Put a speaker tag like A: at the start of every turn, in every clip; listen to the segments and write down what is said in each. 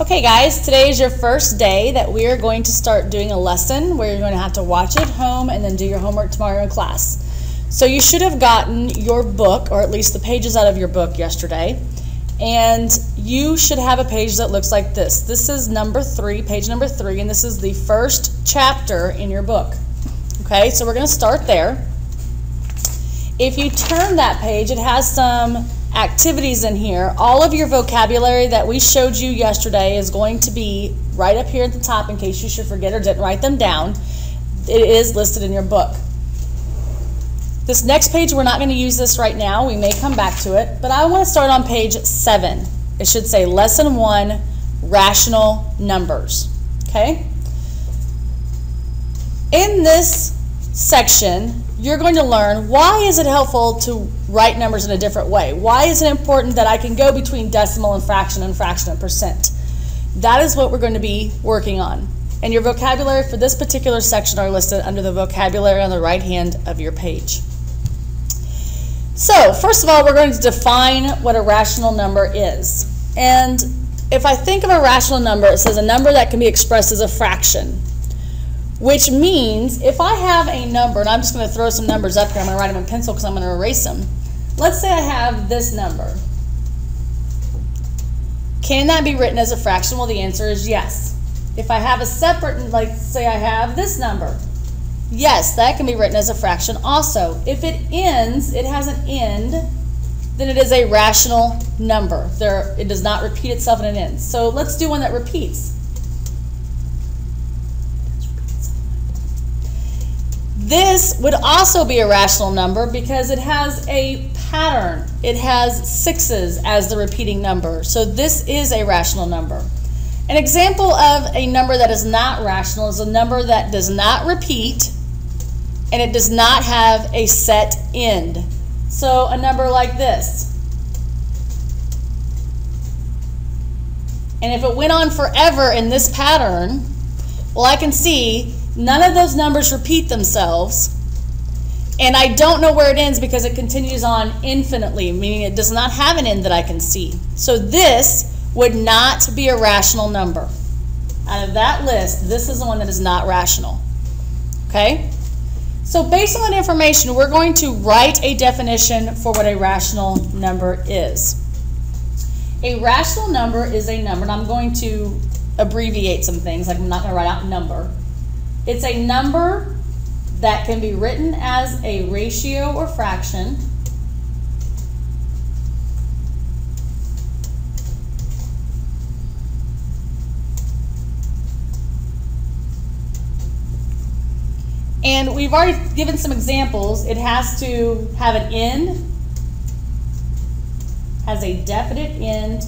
A: Okay guys, today is your first day that we are going to start doing a lesson where you're going to have to watch it home and then do your homework tomorrow in class. So you should have gotten your book, or at least the pages out of your book yesterday, and you should have a page that looks like this. This is number 3, page number 3, and this is the first chapter in your book. Okay, so we're going to start there. If you turn that page, it has some activities in here. All of your vocabulary that we showed you yesterday is going to be right up here at the top in case you should forget or didn't write them down. It is listed in your book. This next page, we're not going to use this right now. We may come back to it, but I want to start on page 7. It should say Lesson 1, Rational Numbers. Okay? In this section, you're going to learn why is it helpful to write numbers in a different way. Why is it important that I can go between decimal and fraction and percent? That is what we're going to be working on. And your vocabulary for this particular section are listed under the vocabulary on the right hand of your page. So, first of all, we're going to define what a rational number is. And if I think of a rational number, it says a number that can be expressed as a fraction. Which means if I have a number, and I'm just going to throw some numbers up here, I'm going to write them in pencil because I'm going to erase them. Let's say I have this number. Can that be written as a fraction? Well, the answer is yes. If I have a separate, like say I have this number, yes, that can be written as a fraction also. If it ends, it has an end, then it is a rational number. It does not repeat itself and it ends. So let's do one that repeats. This would also be a rational number because it has a pattern. It has 6s as the repeating number. So this is a rational number. An example of a number that is not rational is a number that does not repeat and it does not have a set end. So a number like this. And if it went on forever in this pattern, well, I can see none of those numbers repeat themselves, and I don't know where it ends because it continues on infinitely, meaning it does not have an end that I can see. So this would not be a rational number. Out of that list, this is the one that is not rational. Okay? So based on that information, we're going to write a definition for what a rational number is. A rational number is a number, and I'm going to abbreviate some things, like I'm not going to write out number. It's a number that can be written as a ratio or fraction. And we've already given some examples. It has to have an end, has a definite end,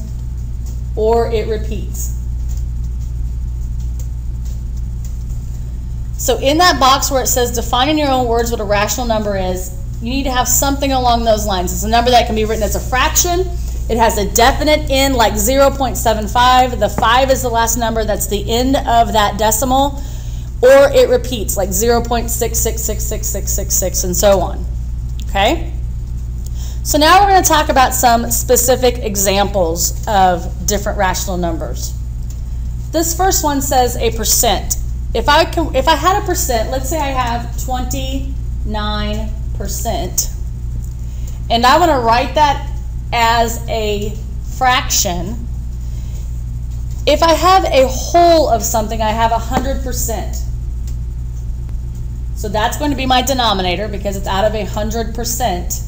A: or it repeats. So in that box where it says define in your own words what a rational number is, you need to have something along those lines. It's a number that can be written as a fraction. It has a definite end like 0.75. The 5 is the last number. That's the end of that decimal. Or it repeats like 0.666666 and so on. Okay? So now we're going to talk about some specific examples of different rational numbers. This first one says a percent. If I had a percent, let's say I have 29%, and I want to write that as a fraction. If I have a whole of something, I have 100%. So that's going to be my denominator because it's out of 100%,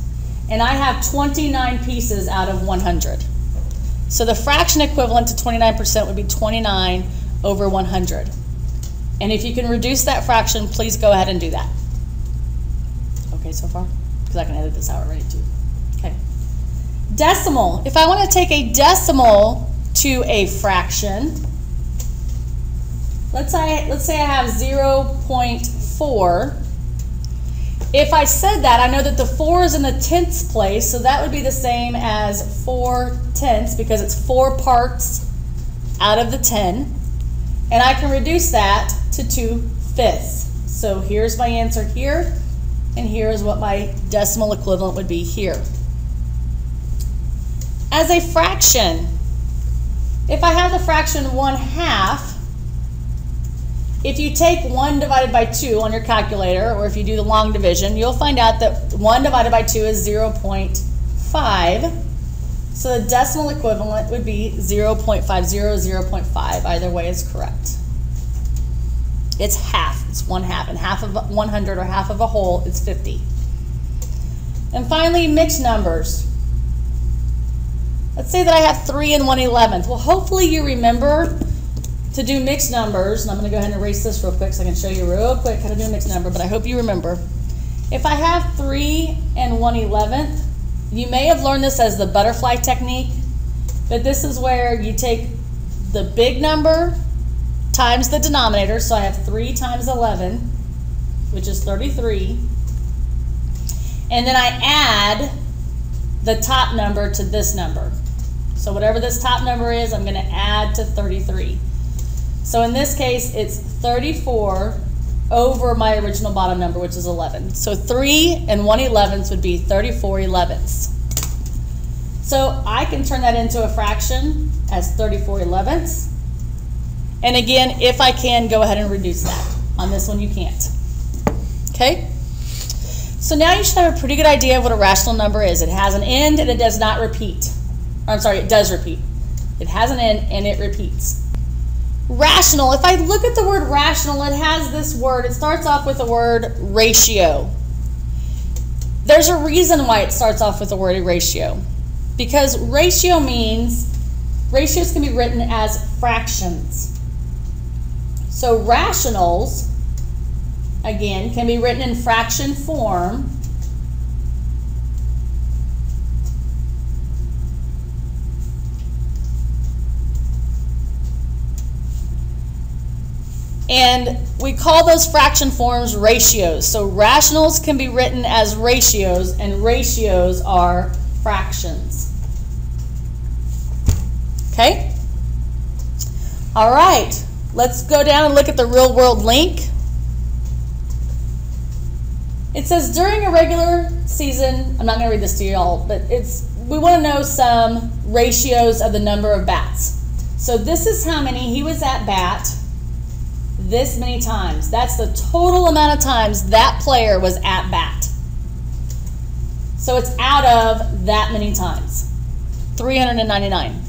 A: and I have 29 pieces out of 100. So the fraction equivalent to 29% would be 29 over 100. And if you can reduce that fraction, please go ahead and do that. Okay so far? Because I can edit this out already too. Okay. Decimal. If I want to take a decimal to a fraction, let's say I have 0.4. If I said that, I know that the 4 is in the tenths place, so that would be the same as 4 tenths because it's 4 parts out of the 10. And I can reduce that to 2/5. So here's my answer here, and here's what my decimal equivalent would be here. As a fraction, If I have the fraction 1/2, if you take 1 divided by 2 on your calculator, or if you do the long division, you'll find out that 1 divided by 2 is 0.5. So the decimal equivalent would be 0.50, 0.5. Either way is correct. It's half. It's 1/2. And half of 100 or half of a whole is 50. And finally, mixed numbers. Let's say that I have 3 and 1/11. Well, hopefully you remember to do mixed numbers. And I'm going to go ahead and erase this real quick so I can show you real quick how to do a mixed number, but I hope you remember. If I have 3 and 1/11, you may have learned this as the butterfly technique, but this is where you take the big number times the denominator. So I have 3 times 11, which is 33. And then I add the top number to this number. So whatever this top number is, I'm going to add to 33. So in this case, it's 34 over my original bottom number, which is 11. So 3 and 1/11 would be 34 11ths. So I can turn that into a fraction as 34 11ths. And again, if I can, go ahead and reduce that. On this one, you can't. Okay? So now you should have a pretty good idea of what a rational number is. It has an end and it does not repeat. I'm sorry, it does repeat. It has an end and it repeats. Rational, if I look at the word rational, it has this word. It starts off with the word ratio. There's a reason why it starts off with the word ratio. Because ratio means, ratios can be written as fractions. So rationals, again, can be written in fraction form. And we call those fraction forms ratios. So rationals can be written as ratios, and ratios are fractions. Okay? All right. Let's go down and look at the real world link. It says during a regular season, I'm not going to read this to you all, but we want to know some ratios of the number of bats. So this is how many he was at bat this many times. That's the total amount of times that player was at bat. So it's out of that many times, 399.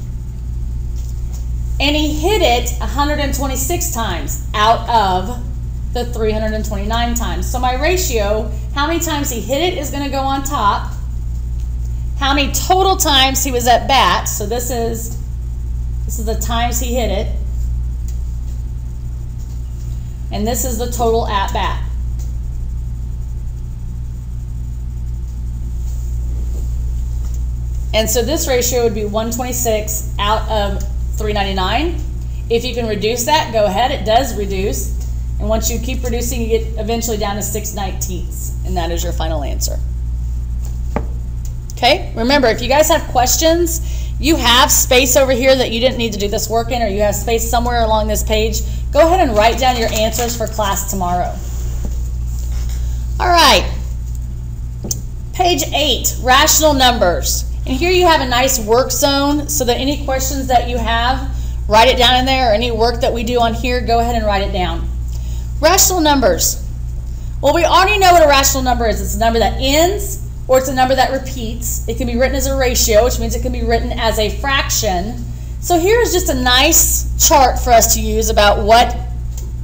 A: And he hit it 126 times out of the 329 times. So my ratio, how many times he hit it is going to go on top. How many total times he was at bat, so this is the times he hit it. And this is the total at bat. And so this ratio would be 126 out of 399. If you can reduce that, go ahead. It does reduce. And once you keep reducing, you get eventually down to 6/19. And that is your final answer. Okay? Remember, if you guys have questions, you have space over here that you didn't need to do this work in, or you have space somewhere along this page, go ahead and write down your answers for class tomorrow. All right. Page 8, rational numbers. And here you have a nice work zone so that any questions that you have, write it down in there, or any work that we do on here, go ahead and write it down. Rational numbers. Well, we already know what a rational number is. It's a number that ends, or it's a number that repeats. It can be written as a ratio, which means it can be written as a fraction. So here's just a nice chart for us to use about what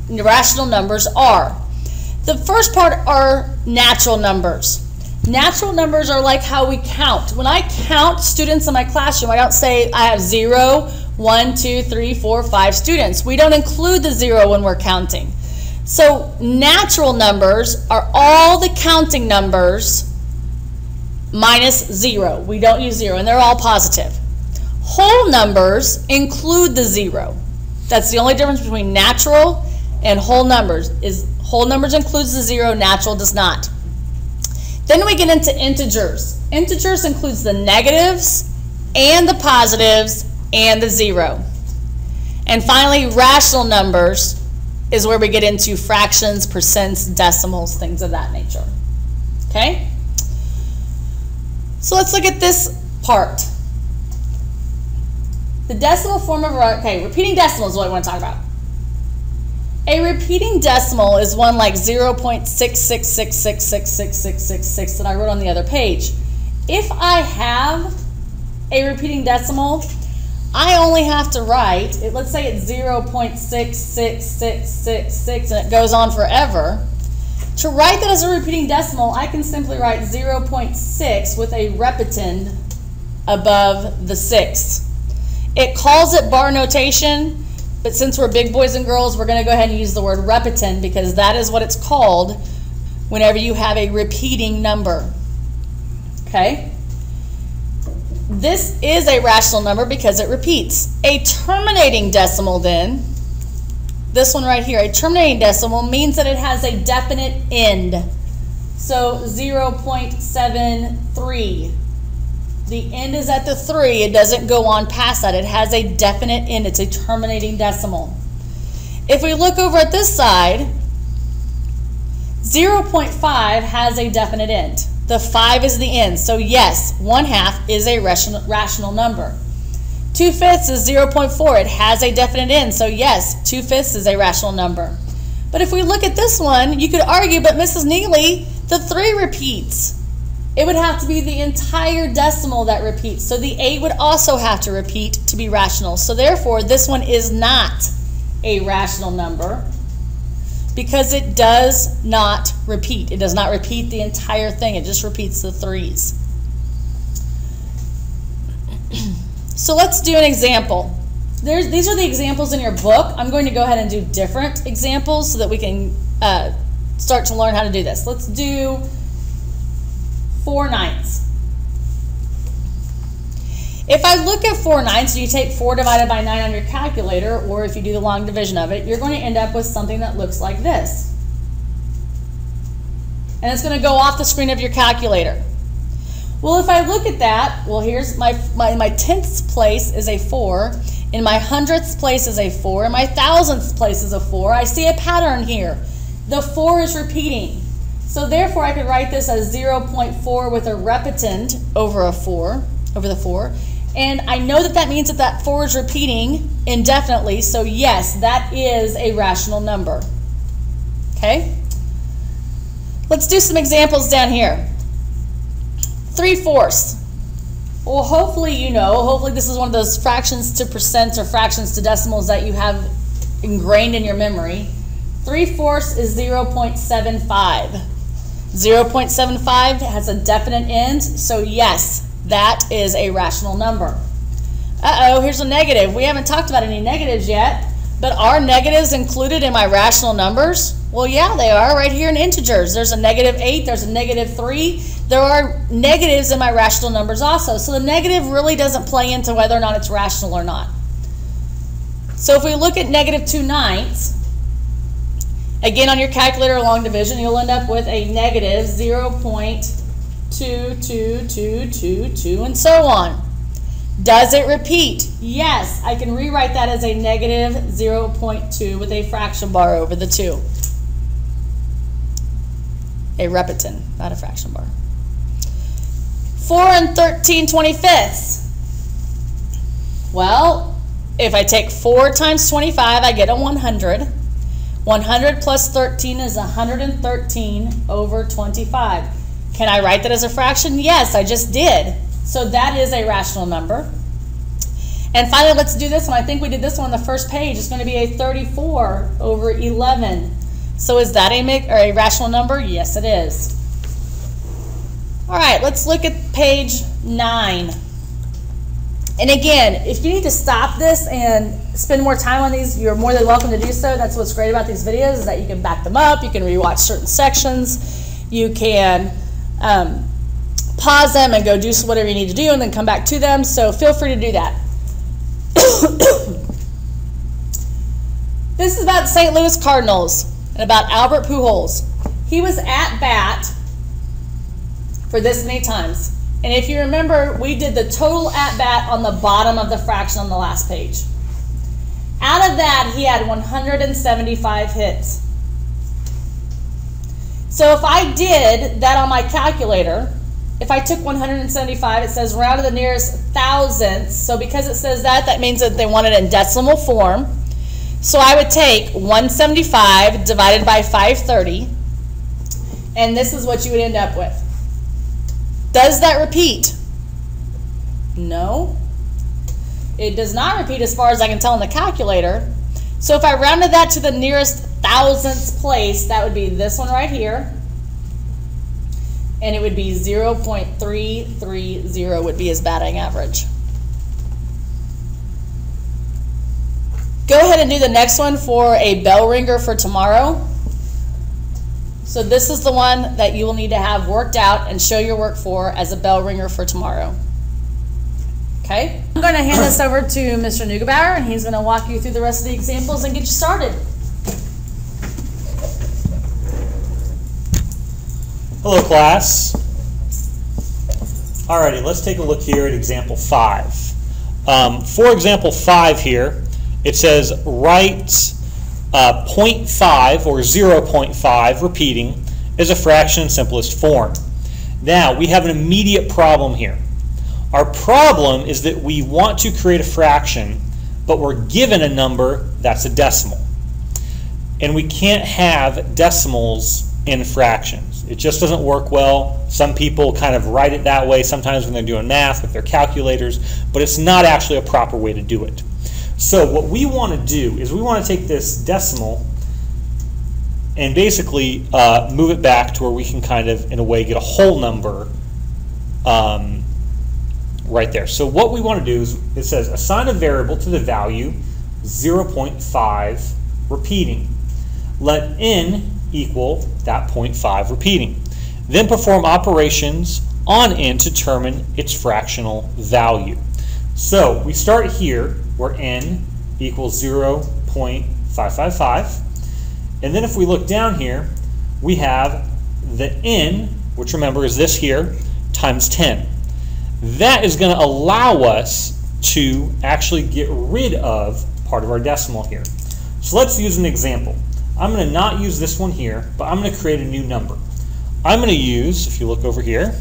A: rational numbers are. The first part are natural numbers. Natural numbers are like how we count. When I count students in my classroom, I don't say I have 0, 1, 2, 3, 4, 5 students. We don't include the 0 when we're counting. So natural numbers are all the counting numbers minus 0. We don't use 0, and they're all positive. Whole numbers include the 0. That's the only difference between natural and whole numbers, is whole numbers includes the 0, natural does not. Then we get into integers. Integers includes the negatives and the positives and the 0. And finally, rational numbers is where we get into fractions, percents, decimals, things of that nature. Okay? So let's look at this part. The decimal form of, okay, repeating decimal is what I want to talk about. A repeating decimal is one like 0.666666666 that I wrote on the other page. If I have a repeating decimal, I only have to write, let's say it's 0.66666 and it goes on forever. To write that as a repeating decimal, I can simply write 0.6 with a repetend above the 6. It calls it bar notation, but since we're big boys and girls, we're going to go ahead and use the word repetend because that is what it's called whenever you have a repeating number. Okay? This is a rational number because it repeats. A terminating decimal then, this one right here, a terminating decimal means that it has a definite end. So 0.73. The end is at the 3. It doesn't go on past that. It has a definite end. It's a terminating decimal. If we look over at this side, 0.5 has a definite end. The 5 is the end. So yes, 1/2 is a rational number. 2/5 is 0.4. It has a definite end. So yes, 2/5 is a rational number. But if we look at this one, you could argue, but Mrs. Neely, the 3 repeats. It would have to be the entire decimal that repeats. So the 8 would also have to repeat to be rational. So therefore, this one is not a rational number because it does not repeat. It does not repeat the entire thing. It just repeats the 3s. So let's do an example. These are the examples in your book. I'm going to go ahead and do different examples so that we can start to learn how to do this. Let's do 4/9. If I look at 4/9, you take 4 divided by 9 on your calculator, or if you do the long division of it, you're going to end up with something that looks like this. And it's going to go off the screen of your calculator. Well, if I look at that, well, here's my 10th place is a 4, in my 100th place is a 4, in my 1000th place is a 4. I see a pattern here. The 4 is repeating. So therefore, I could write this as 0.4 with a repetend over the 4. And I know that means that that 4 is repeating indefinitely. So yes, that is a rational number. Okay? Let's do some examples down here. 3/4. Well, hopefully you know, hopefully this is one of those fractions to percents or fractions to decimals that you have ingrained in your memory. 3/4 is 0.75. 0.75 has a definite end, so yes, that is a rational number. Uh-oh, here's a negative. We haven't talked about any negatives yet, but are negatives included in my rational numbers? Well, yeah, they are right here in integers. There's a -8, there's a -3. There are negatives in my rational numbers also, so the negative really doesn't play into whether or not it's rational or not. So if we look at -2/9, again, on your calculator long division, you'll end up with a negative 0.22222 and so on. Does it repeat? Yes, I can rewrite that as a negative 0.2 with a fraction bar over the 2. A repetend, not a fraction bar. 4 and 13/25. Well, if I take 4 times 25, I get a 100. 100 plus 13 is 113 over 25. Can I write that as a fraction? Yes, I just did. So that is a rational number. And finally, let's do this one. I think we did this one on the first page. It's going to be a 34 over 11. So is that a rational number? Yes, it is. All right, let's look at page 9. And again, if you need to stop this and spend more time on these, you're more than welcome to do so. That's what's great about these videos, is that you can back them up, you can rewatch certain sections, you can pause them and go do whatever you need to do and then come back to them. So feel free to do that. This is about St. Louis Cardinals and about Albert Pujols. He was at bat for this many times. And if you remember, we did the total at-bat on the bottom of the fraction on the last page. Out of that, he had 175 hits. So if I did that on my calculator, if I took 175, it says round to the nearest thousandths. So because it says that, that means that they want it in decimal form. So I would take 175 divided by 530, and this is what you would end up with. Does that repeat? No. It does not repeat as far as I can tell in the calculator. So if I rounded that to the nearest thousandths place, that would be this one right here. And it would be 0.330 would be his batting average. Go ahead and do the next one for a bell ringer for tomorrow. So this is the one that you will need to have worked out and show your work for as a bell ringer for tomorrow. Okay? I'm going to hand this over to Mr. Neugebauer, and he's going to walk you through the rest of the examples and get you started.
B: Hello, class. Alrighty, let's take a look here at example 5. For example 5 here, it says write 0.5 or 0.5 repeating as a fraction in simplest form. Now, we have an immediate problem here. Our problem is that we want to create a fraction, but we're given a number that's a decimal. And we can't have decimals in fractions. It just doesn't work well. Some people kind of write it that way sometimes when they're doing math with their calculators, but it's not actually a proper way to do it. So what we want to do is we want to take this decimal and basically move it back to where we can kind of, in a way, get a whole number right there. So what we want to do is, it says assign a variable to the value 0.5 repeating. Let n equal that 0.5 repeating. Then perform operations on n to determine its fractional value. So we start here where n equals 0.555. And then if we look down here, we have the n, which remember is this here, times 10. That is going to allow us to actually get rid of part of our decimal here. So let's use an example. I'm going to not use this one here, but I'm going to create a new number. I'm going to use, if you look over here,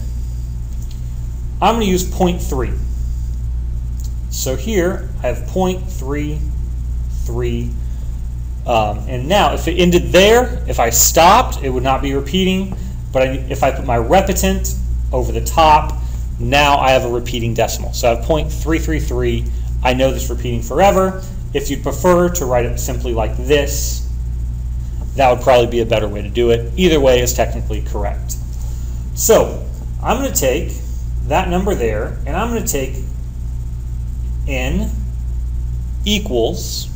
B: I'm going to use 0.3. So here I have 0.33. And now if it ended there, if I stopped, it would not be repeating. But if I put my repetant over the top, now I have a repeating decimal. So I have 0.333. I know this repeating forever. If you'd prefer to write it simply like this, that would probably be a better way to do it. Either way is technically correct. So I'm going to take that number there, and I'm going to take n equals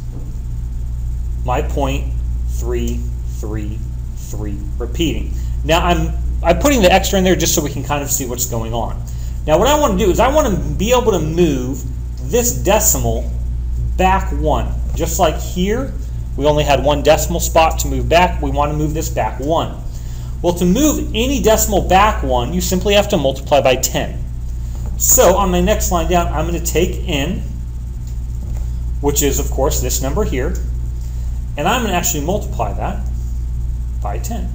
B: my 0.333 repeating. Now I'm putting the extra in there just so we can kind of see what's going on. Now what I want to do is I want to be able to move this decimal back one. Just like here, we only had one decimal spot to move back. We want to move this back one. Well, to move any decimal back one, you simply have to multiply by 10. So on my next line down, I'm going to take n, which is, of course, this number here, and I'm going to actually multiply that by 10.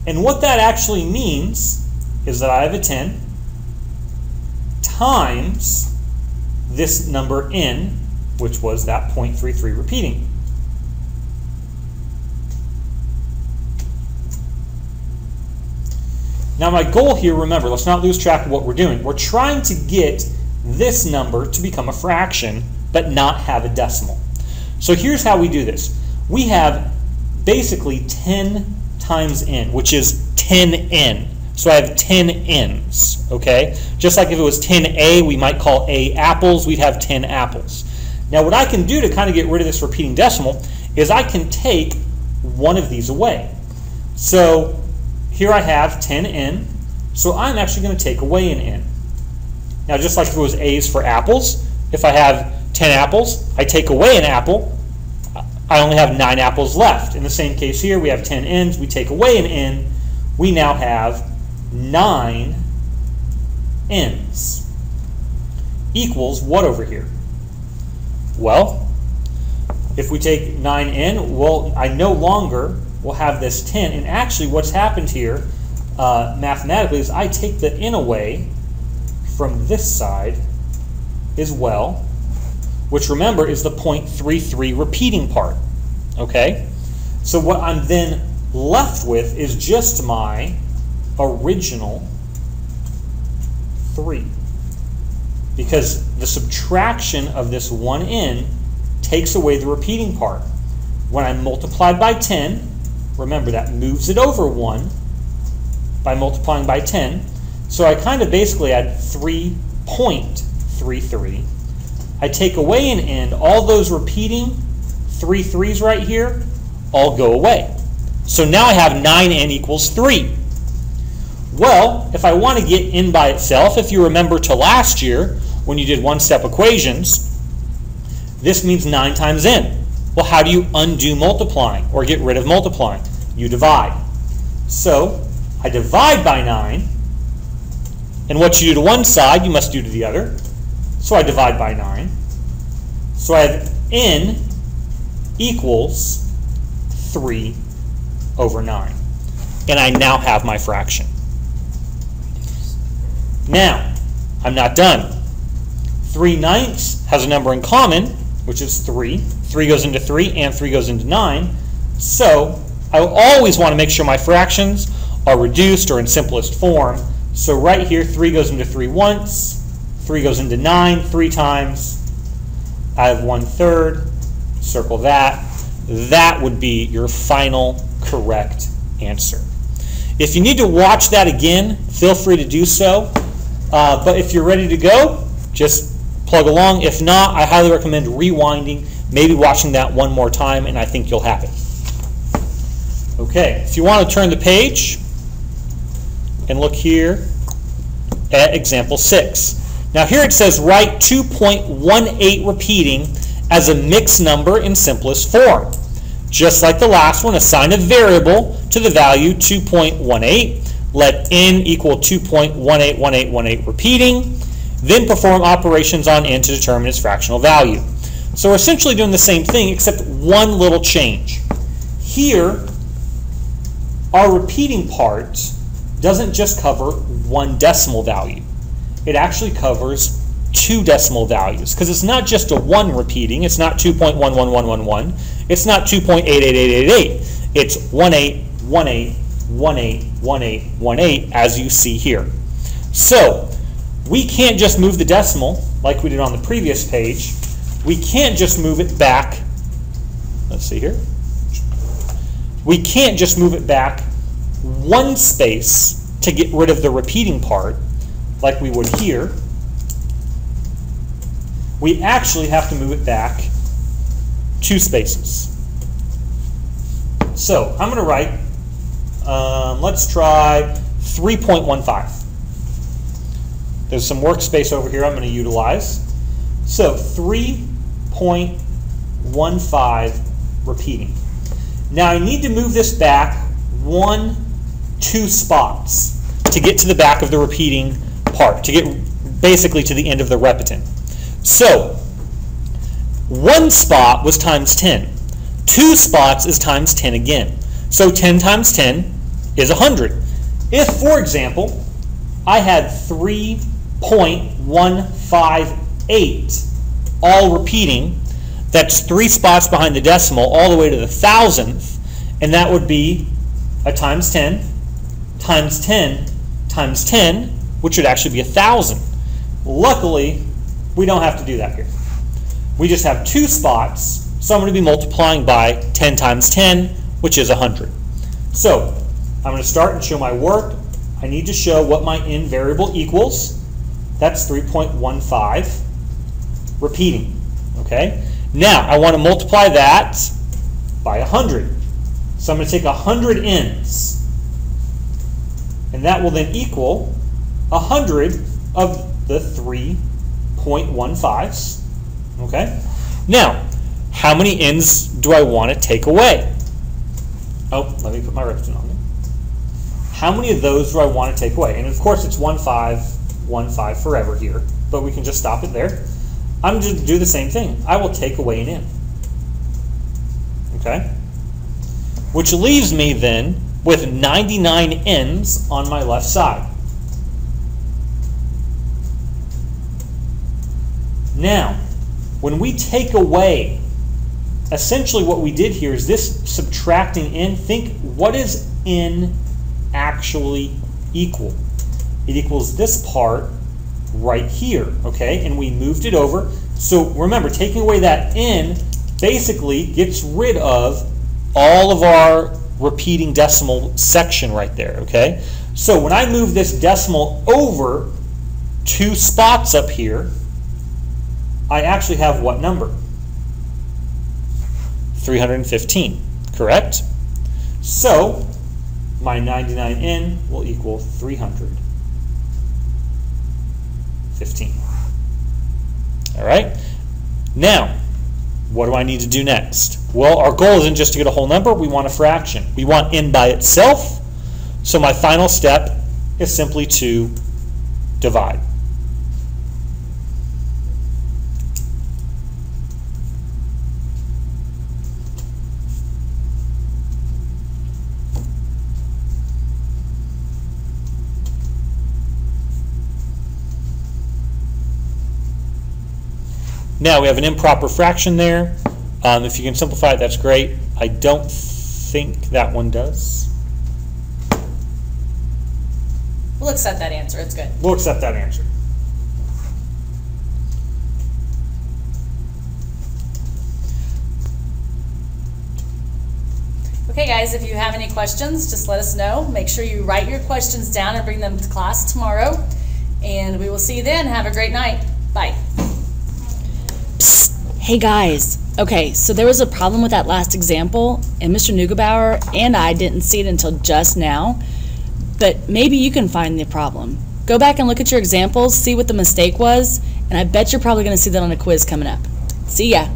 B: And what that actually means is that I have a 10 times this number n, which was that 0.33 repeating. Now my goal here, remember, let's not lose track of what we're doing. We're trying to get this number to become a fraction, but not have a decimal. So here's how we do this. We have basically 10 times n, which is 10n. So I have 10 n's, okay? Just like if it was 10a, we might call a apples, we'd have 10 apples. Now what I can do to kind of get rid of this repeating decimal is I can take one of these away. So here I have 10n, so I'm actually going to take away an n. Now just like if it was a's for apples, if I have 10 apples, I take away an apple, I only have 9 apples left. In the same case here, we have 10 n's, we take away an n, we now have 9 n's equals what over here? Well, if we take 9n, well, I no longer will have this 10, and actually what's happened here mathematically is I take the n away from this side as well, which remember is the 0.33 repeating part. Okay? So what I'm then left with is just my original 3. Because the subtraction of this 1n takes away the repeating part. When I multiplied by 10, remember that moves it over 1 by multiplying by 10. So I kind of basically add 3.33. I take away an n, all those repeating 3 3's right here all go away. So now I have 9n equals 3. Well, if I want to get n by itself, if you remember to last year when you did one-step equations, this means 9 times n. Well, how do you undo multiplying or get rid of multiplying? You divide. So I divide by 9, and what you do to one side, you must do to the other. So I divide by 9. So I have n equals 3 over 9. And I now have my fraction. Now, I'm not done. 3/9 has a number in common, which is 3. 3 goes into 3 and 3 goes into 9. So I always want to make sure my fractions are reduced or in simplest form. So right here, 3 goes into 3 once, 3 goes into 9 3 times. I have 1/3. Circle that. That would be your final correct answer. If you need to watch that again, feel free to do so. But if you're ready to go, just plug along. If not, I highly recommend rewinding, maybe watching that one more time, and I think you'll have it. Okay, if you want to turn the page and look here at example 6. Now here it says write 2.18 repeating as a mixed number in simplest form. Just like the last one, assign a variable to the value 2.18. Let n equal 2.181818 repeating. Then perform operations on n to determine its fractional value. So we're essentially doing the same thing except one little change. Here, our repeating part doesn't just cover one decimal value. It actually covers 2 decimal values because it's not just a 1 repeating. It's not 2.11111. It's not 2.88888. It's 1818181818 as you see here. So we can't just move the decimal like we did on the previous page. We can't just move it back. Let's see here. We can't just move it back 1 space to get rid of the repeating part like we would here. We actually have to move it back 2 spaces. So I'm going to write, let's try 3.15. There's some workspace over here I'm going to utilize. So 3.15 repeating. Now I need to move this back 2 spots to get to the back of the repeating part, to get basically to the end of the repetant. So 1 spot was times 10. 2 spots is times 10 again. So 10 times 10 is 100. If, for example, I had 3.158 all repeating, that's 3 spots behind the decimal all the way to the thousandth, and that would be a times 10 times 10 times 10, which would actually be 1,000. Luckily, we don't have to do that here. We just have 2 spots, so I'm going to be multiplying by 10 times 10, which is 100. So I'm going to start and show my work. I need to show what my n variable equals. That's 3.15 repeating. Okay. Now I want to multiply that by 100. So I'm going to take 100 n's, and that will then equal 100 of the 3.15s. Okay. Now, how many n's do I want to take away? Oh, let me put my repetant on there. How many of those do I want to take away? And of course, it's 1, 5, 1, 5 forever here, but we can just stop it there. I'm going to do the same thing. I will take away an n. Okay? Which leaves me then with 99 ends on my left side. Now, when we take away, essentially what we did here is this subtracting n. Think, what does n actually equal? It equals this part right here, okay? And we moved it over. So remember, taking away that n basically gets rid of all of our repeating decimal section right there, okay? So when I move this decimal over 2 spots up here, I actually have what number? 315, correct? So my 99n will equal 315. All right? Now, what do I need to do next? Well, our goal isn't just to get a whole number. We want a fraction. We want n by itself. So my final step is simply to divide. Now we have an improper fraction there. If you can simplify it, that's great. I don't think that one does.
A: We'll accept that answer. It's good.
B: We'll accept that answer.
A: Okay, guys, if you have any questions, just let us know. Make sure you write your questions down and bring them to class tomorrow. And we will see you then. Have a great night. Bye. Hey guys, okay, so there was a problem with that last example, and Mr. Neugebauer and I didn't see it until just now, but maybe you can find the problem. Go back and look at your examples, see what the mistake was, and I bet you're probably going to see that on a quiz coming up. See ya.